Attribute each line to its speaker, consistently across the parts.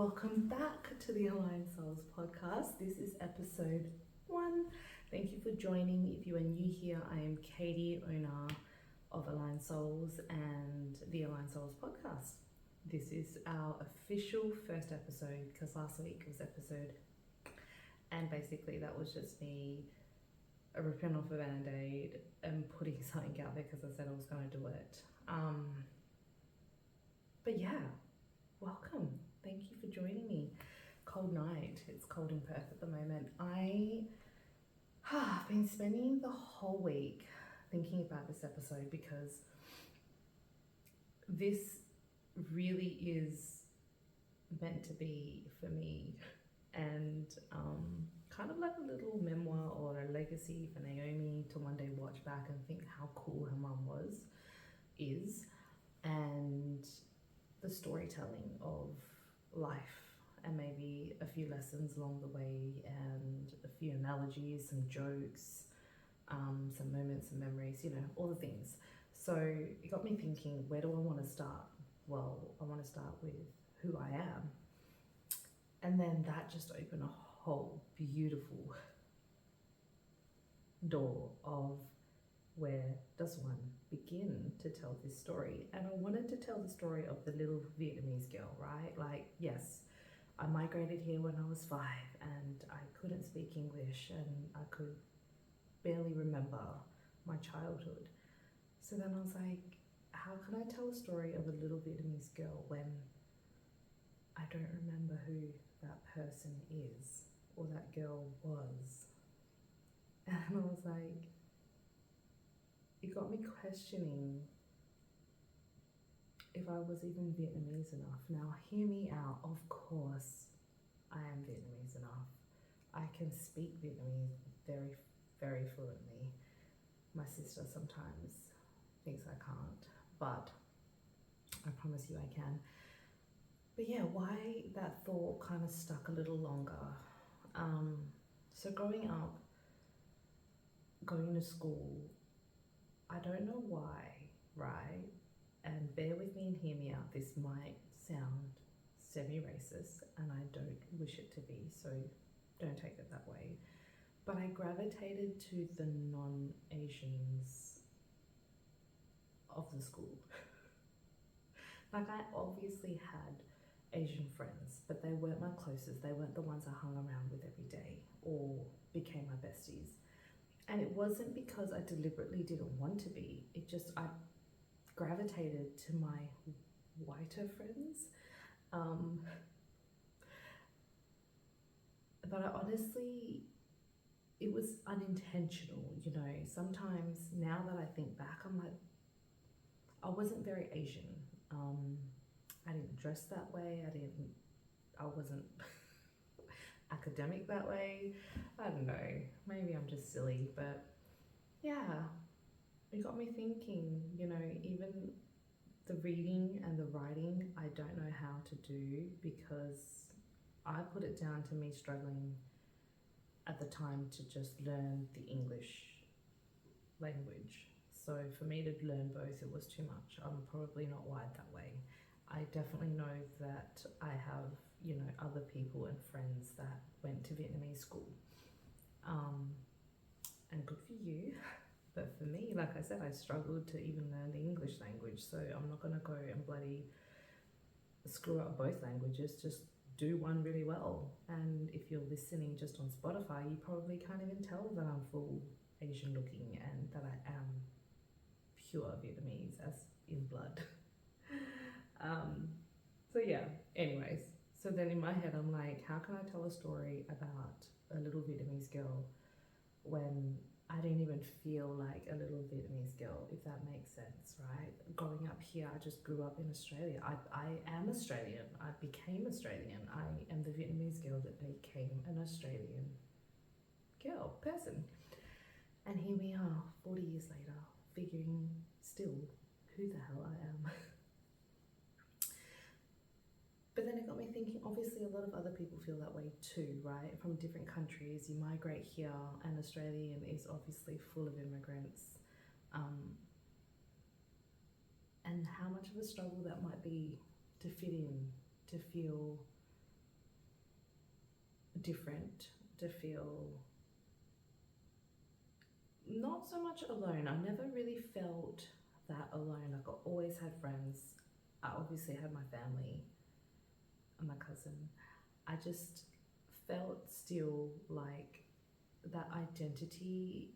Speaker 1: welcome back to the Aligned Souls podcast. This is episode 1. Thank you for joining. If you are new here, I am Katie, owner of Aligned Souls and the Aligned Souls podcast. This is our official first episode because last week was episode, and basically that was just me ripping off a band-aid and putting something out there because I said I was going to do it. But yeah, welcome. Thank you for joining me. Cold night. It's cold in Perth at the moment. I've been spending the whole week thinking about this episode because this really is meant to be for me and kind of like a little memoir or a legacy for Naomi to one day watch back and think how cool her mum is, and the storytelling of life and maybe a few lessons along the way and a few analogies, some jokes, some moments and memories, all the things. So it got me thinking, where do I want to start? Well, I want to start with who I am. And then that just opened a whole beautiful door of where does one begin to tell this story. And I wanted to tell the story of the little Vietnamese girl, right? Like, yes, I migrated here when I was 5 and I couldn't speak English and I could barely remember my childhood. So then I was like, how can I tell a story of a little Vietnamese girl when I don't remember who that person is or that girl was? And I was like, it got me questioning if I was even Vietnamese enough. Now, hear me out. Of course, I am Vietnamese enough. I can speak Vietnamese very, very fluently. My sister sometimes thinks I can't, but I promise you I can. But yeah, why that thought kind of stuck a little longer. So growing up, going to school, I don't know why, right? And bear with me and hear me out. This might sound semi-racist and I don't wish it to be, so don't take it that way. But I gravitated to the non-Asians of the school. Like, I obviously had Asian friends, but they weren't my closest. They weren't the ones I hung around with every day or became my besties. And it wasn't because I deliberately didn't want to be. It just, I gravitated to my whiter friends. But I honestly, it was unintentional, Sometimes now that I think back, I'm like, I wasn't very Asian. I didn't dress that way. I wasn't academic that way. I don't know, maybe I'm just silly, but yeah, it got me thinking, even the reading and the writing I don't know how to do because I put it down to me struggling at the time to just learn the English language. So for me to learn both, it was too much. I'm probably not wired that way. I definitely know that I have, other people and friends that went to Vietnamese school. And good for you. But for me, like I said, I struggled to even learn the English language. So I'm not going to go and bloody screw up both languages. Just do one really well. And if you're listening just on Spotify, you probably can't even tell that I'm full Asian looking and that I am pure Vietnamese as in blood. So yeah, anyways. So then in my head, I'm like, how can I tell a story about a little Vietnamese girl when I didn't even feel like a little Vietnamese girl, if that makes sense, right? Growing up here, I just grew up in Australia. I am Australian. I became Australian. I am the Vietnamese girl that became an Australian person. And here we are, 40 years later, figuring still who the hell I am. But then it got me thinking, obviously a lot of other people feel that way too, right? From different countries, you migrate here, and Australian is obviously full of immigrants. And how much of a struggle that might be to fit in, to feel different, to feel not so much alone. I never really felt that alone. Like, I always had friends. I obviously had my family and my cousin. I just felt still like that identity.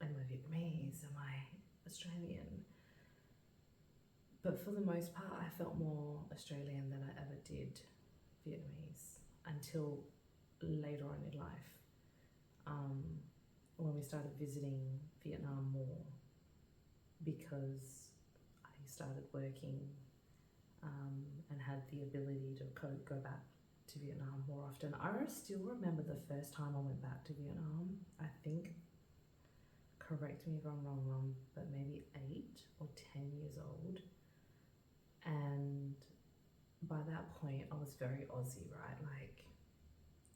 Speaker 1: Am I Vietnamese? Am I Australian? But for the most part, I felt more Australian than I ever did Vietnamese until later on in life, when we started visiting Vietnam more, because I started working, and had the ability to go back to Vietnam more often. I still remember the first time I went back to Vietnam. I think, correct me if I'm wrong, but maybe 8 or 10 years old. And by that point, I was very Aussie, right? Like,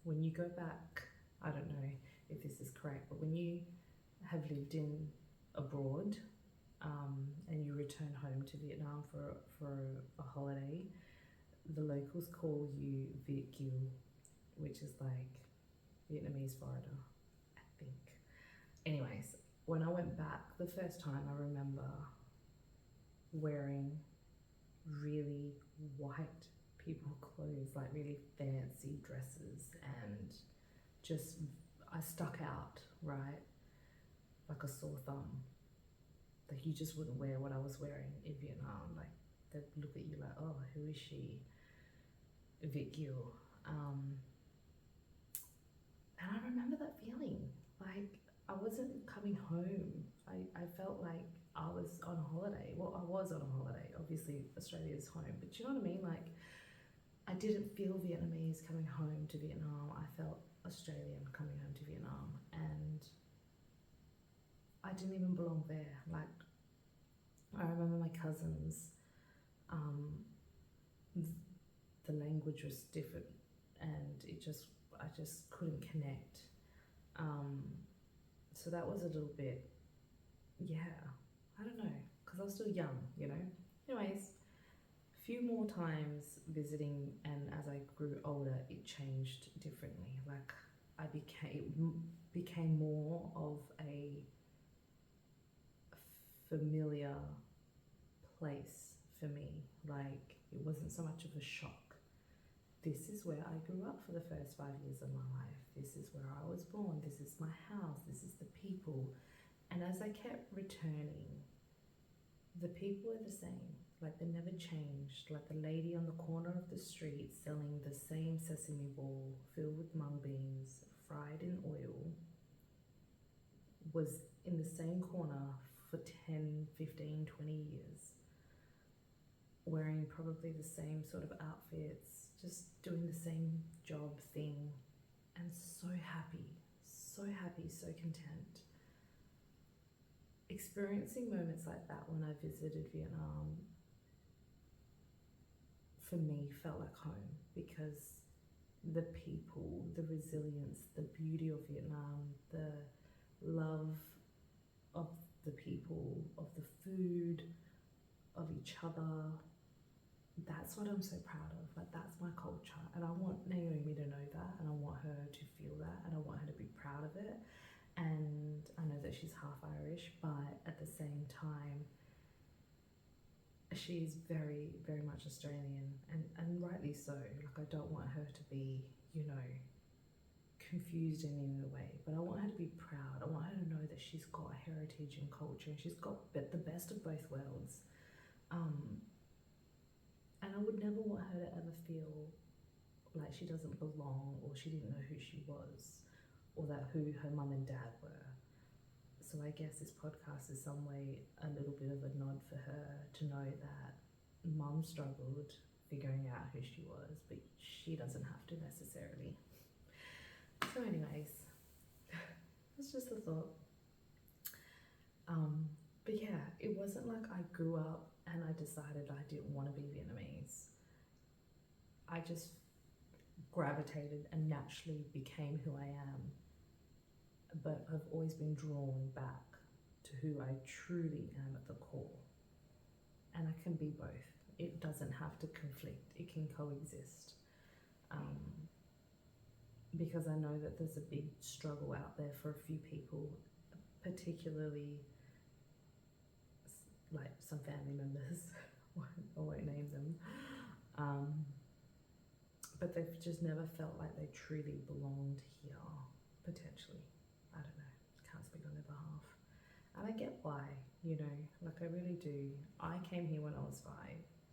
Speaker 1: when you go back, I don't know if this is correct, but when you have lived in abroad, and you return home to Vietnam for a holiday, the locals call you Viet Kieu, which is like Vietnamese foreigner, I think. Anyways, when I went back the first time, I remember wearing really white people clothes, like really fancy dresses, and just, I stuck out, right? Like a sore thumb. Like, you just wouldn't wear what I was wearing in Vietnam. Like, they'd look at you like, oh, who is she? Viet Kieu. And I remember that feeling. Like, I wasn't coming home. I felt like I was on a holiday. Well, I was on a holiday. Obviously, Australia's home. But you know what I mean? Like, I didn't feel Vietnamese coming home to Vietnam. I felt Australian coming home to Vietnam. And I didn't even belong there. Like, I remember my cousins, the language was different, and I just couldn't connect. So that was a little bit, yeah, I don't know, because I was still young, you know. Anyways, a few more times visiting, and as I grew older, it changed differently. Like, I became more of a familiar place for me. Like, it wasn't so much of a shock. This is where I grew up for the first 5 years of my life. This is where I was born. This is my house. This is the people. And as I kept returning, the people are the same. Like, they never changed. Like, the lady on the corner of the street selling the same sesame ball filled with mung beans, fried in oil, was in the same corner for 10, 15, 20 years, wearing probably the same sort of outfits, just doing the same job thing, and so happy, so content. Experiencing moments like that when I visited Vietnam, for me, felt like home, because the people, the resilience, the beauty of Vietnam, the love of the people, of the food, of each other, that's what I'm so proud of. Like, that's my culture, and I want Naomi to know that, and I want her to feel that, and I want her to be proud of it. And I know that she's half Irish, but at the same time, she's very, very much Australian, and rightly so. Like, I don't want her to be, you know, confused in any way, but I want her to be proud. I want her to know that she's got heritage and culture, and she's got the best of both worlds. And I would never want her to ever feel like she doesn't belong, or she didn't know who she was, or that who her mum and dad were. So I guess this podcast is some way a little bit of a nod for her to know that mum struggled figuring out who she was, but she doesn't have to necessarily. So anyways, it's just a thought. But yeah, it wasn't like I grew up and I decided I didn't want to be Vietnamese. I just gravitated and naturally became who I am, but I've always been drawn back to who I truly am at the core. And I can be both. It doesn't have to conflict, it can coexist. because I know that there's a big struggle out there for a few people, particularly like some family members. I won't name them, but they've just never felt like they truly belonged here. Potentially, I don't know. Can't speak on their behalf, and I get why. Like I really do. I came here when I was 5.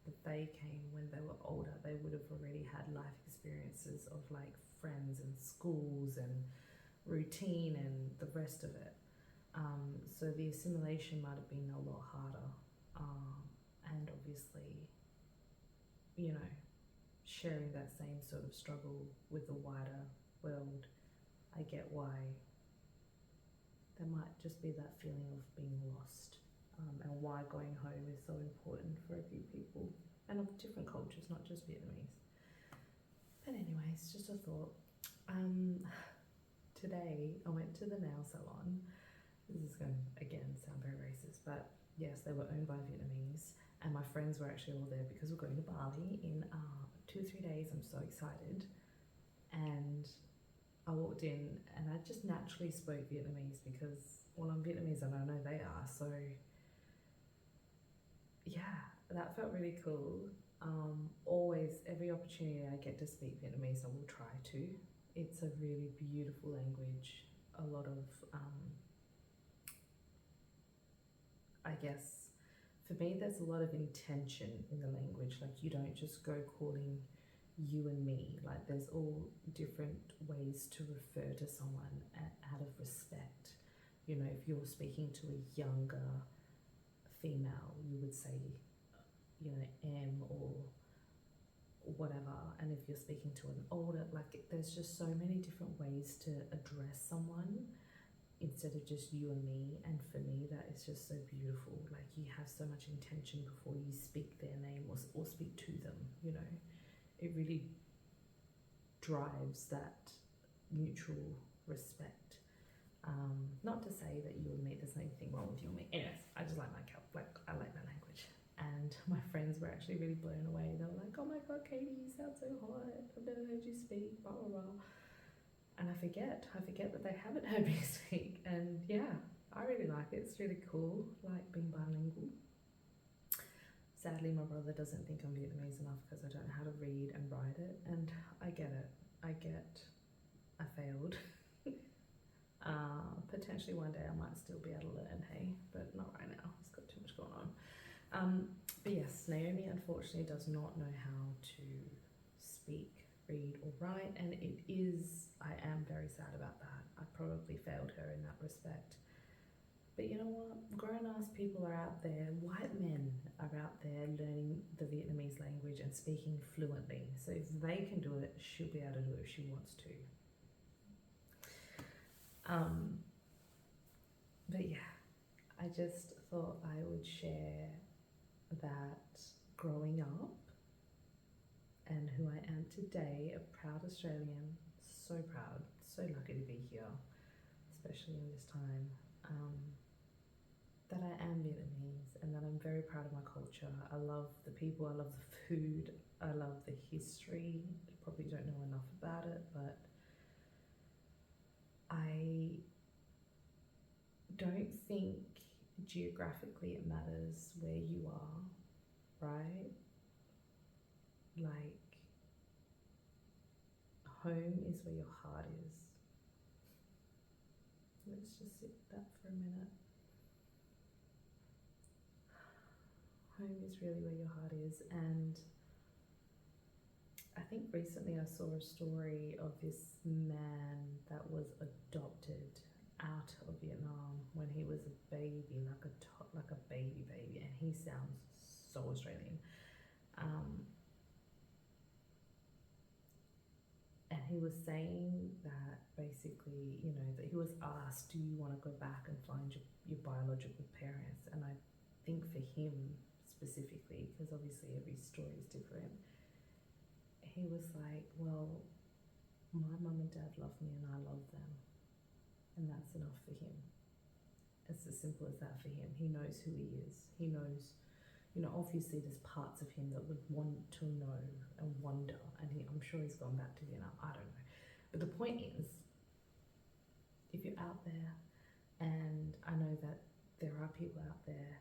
Speaker 1: But they came when they were older. They would have already had life experiences of like friends and schools and routine and the rest of it. So the assimilation might have been a lot harder. And obviously, sharing that same sort of struggle with the wider world, I get why there might just be that feeling of being lost. And why going home is so important for a few people, and of different cultures, not just Vietnamese. But anyways, just a thought. Today I went to the nail salon. This is going to again sound very racist, but yes, they were owned by Vietnamese, and my friends were actually all there because we're going to Bali in 2 or 3 days. I'm so excited. And I walked in and I just naturally spoke Vietnamese because, well, I'm Vietnamese and I know they are, so yeah, that felt really cool. Always, every opportunity I get to speak Vietnamese, I will try to. It's a really beautiful language. A lot of, I guess, for me, there's a lot of intention in the language. Like, you don't just go calling you and me. Like, there's all different ways to refer to someone out of respect. If you're speaking to a younger female, you would say, M or whatever. And if you're speaking to an older, like, there's just so many different ways to address someone instead of just you and me. And for me, that is just so beautiful. Like, you have so much intention before you speak their name or speak to them. It really drives that mutual respect. Not to say that you and me, there's anything wrong with you and me. Anyways, I just like I like that language. And my friends were actually really blown away. They were like, "Oh my God, Katie, you sound so hot. I've never heard you speak, blah, blah, blah." And I forget that they haven't heard me speak. And yeah, I really like it. It's really cool, like being bilingual. Sadly, my brother doesn't think I'm Vietnamese enough because I don't know how to read and write it. And I get it. I failed. Potentially one day I might still be able to learn, hey, but not right now. It's got too much going on. But yes, Naomi unfortunately does not know how to speak, read or write, and I am very sad about that. I probably failed her in that respect. But you know what? Grown-ass people are out there, white men are out there learning the Vietnamese language and speaking fluently. So if they can do it, she'll be able to do it if she wants to. But yeah, I just thought I would share that growing up and who I am today, a proud Australian, so proud, so lucky to be here, especially in this time, that I am Vietnamese and that I'm very proud of my culture. I love the people, I love the food, I love the history. You probably don't know enough about it, but I don't think geographically it matters where you are, right? Like, home is where your heart is. Let's just sit with that for a minute. Home is really where your heart is. And I think recently I saw a story of this man that was adopted out of Vietnam when he was a baby, like a baby, and he sounds so Australian. And he was saying that basically, that he was asked, "Do you want to go back and find your biological parents?" And I think for him specifically, because obviously every story is different, he was like, "Well, my mum and dad love me and I love them. And that's enough for him." It's as simple as that for him. He knows who he is. He knows, obviously there's parts of him that would want to know and wonder. And I'm sure he's gone back to Vietnam. I don't know. But the point is, if you're out there, and I know that there are people out there,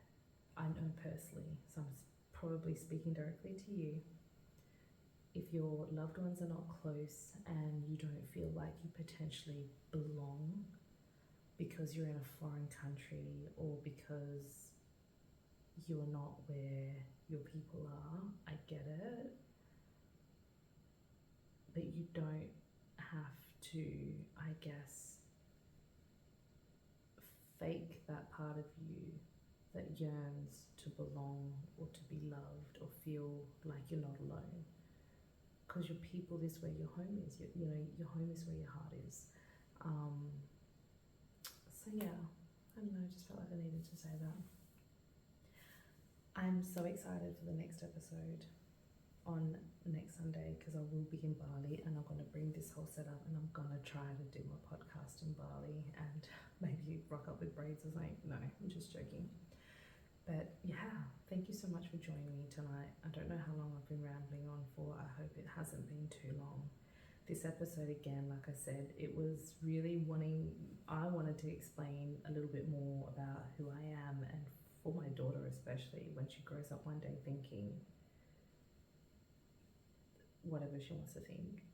Speaker 1: I know personally, so I'm probably speaking directly to you. If your loved ones are not close and you don't feel like you potentially belong because you're in a foreign country or because you're not where your people are, I get it. But you don't have to, I guess, fake that part of you that yearns to belong or to be loved or feel like you're not alone. Because your people is where your home is. You know, your home is where your heart is. So yeah, I don't know, I just felt like I needed to say that. I'm so excited for the next episode on next Sunday because I will be in Bali and I'm going to bring this whole setup and I'm going to try to do my podcast in Bali and maybe rock up with braids or something. No, I'm just joking. But yeah, thank you so much for joining me tonight. I don't know how long I've been rambling on for. I hope it hasn't been too long. This episode, again, like I said, it was really I wanted to explain a little bit more about who I am, and for my daughter especially, when she grows up one day thinking whatever she wants to think,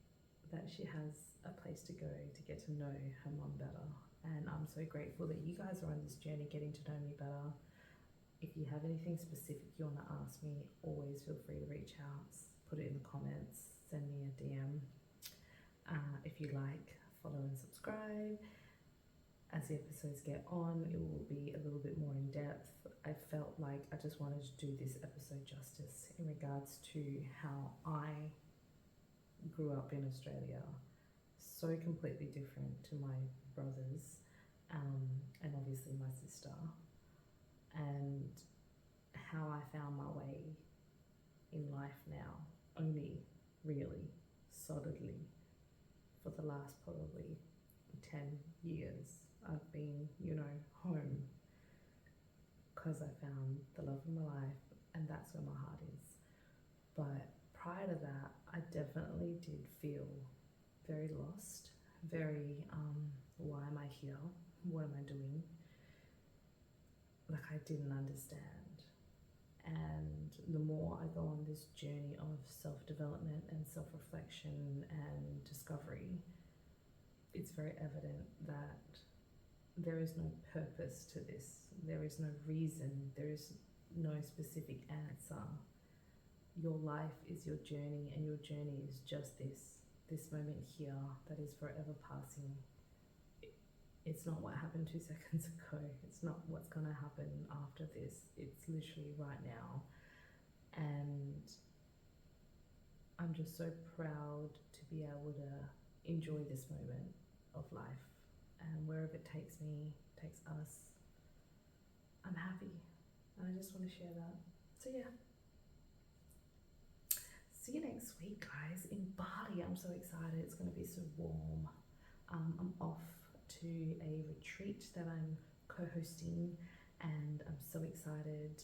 Speaker 1: that she has a place to go to get to know her mum better. And I'm so grateful that you guys are on this journey getting to know me better. If you have anything specific you want to ask me, always feel free to reach out, put it in the comments, send me a DM. If you like, follow and subscribe. As the episodes get on, it will be a little bit more in depth. I felt like I just wanted to do this episode justice in regards to how I grew up in Australia. So completely different to my brothers, and obviously my sister. And how I found my way in life now, only really solidly for the last probably 10 years. I've been, home because I found the love of my life and that's where my heart is. But prior to that, I definitely did feel very lost, very, why am I here? What am I doing? Like I didn't understand. And the more I go on this journey of self-development and self-reflection and discovery, it's very evident that there is no purpose to this. There is no reason. There is no specific answer. Your life is your journey, and your journey is just this moment here that is forever passing. It's not what happened 2 seconds ago. It's not what's going to happen after this. It's literally right now. And I'm just so proud to be able to enjoy this moment of life. And wherever it takes me, takes us, I'm happy. And I just want to share that. So yeah. See you next week, guys, in Bali. I'm so excited. It's going to be so warm. I'm off to a retreat that I'm co-hosting and I'm so excited.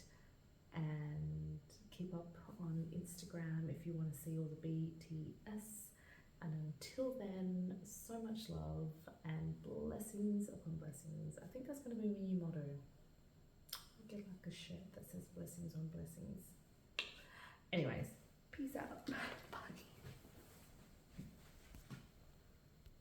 Speaker 1: And keep up on Instagram if you want to see all the BTS. And until then, so much love and blessings upon blessings. I think that's going to be my new motto. I'll get like a shirt that says blessings on blessings. Anyways, peace out.